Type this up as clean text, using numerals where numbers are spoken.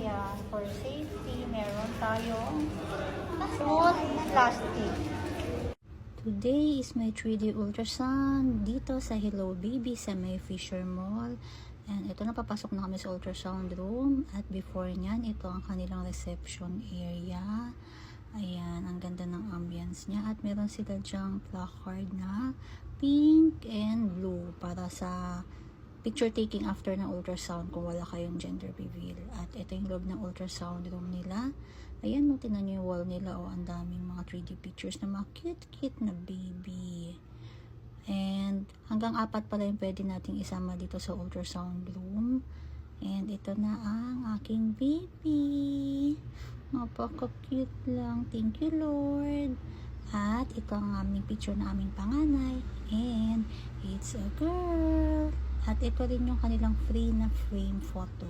Ayan, for safety, meron tayong smooth plastic. Today is my 3D ultrasound dito sa Hello Baby sa may Fisher Mall. And ito na, papasok na kami sa ultrasound room. At before nyan, ito ang kanilang reception area. Ayan, ang ganda ng ambience niya. At meron sila dyang placard na pink and blue para sa picture taking after ng ultrasound kung wala kayong gender reveal. At ito yung loob ng ultrasound room nila. Ayan, no, tinan nyo yung wall nila. O, ang daming mga 3D pictures na mga cute-cute na baby. And hanggang 4 pala yung pwede nating isama dito sa ultrasound room. And ito na ang aking baby. Napaka-cute lang. Thank you, Lord. At ito ang aming picture na aming panganay. And it's a girl. At ito rin yung kanilang free na frame photo.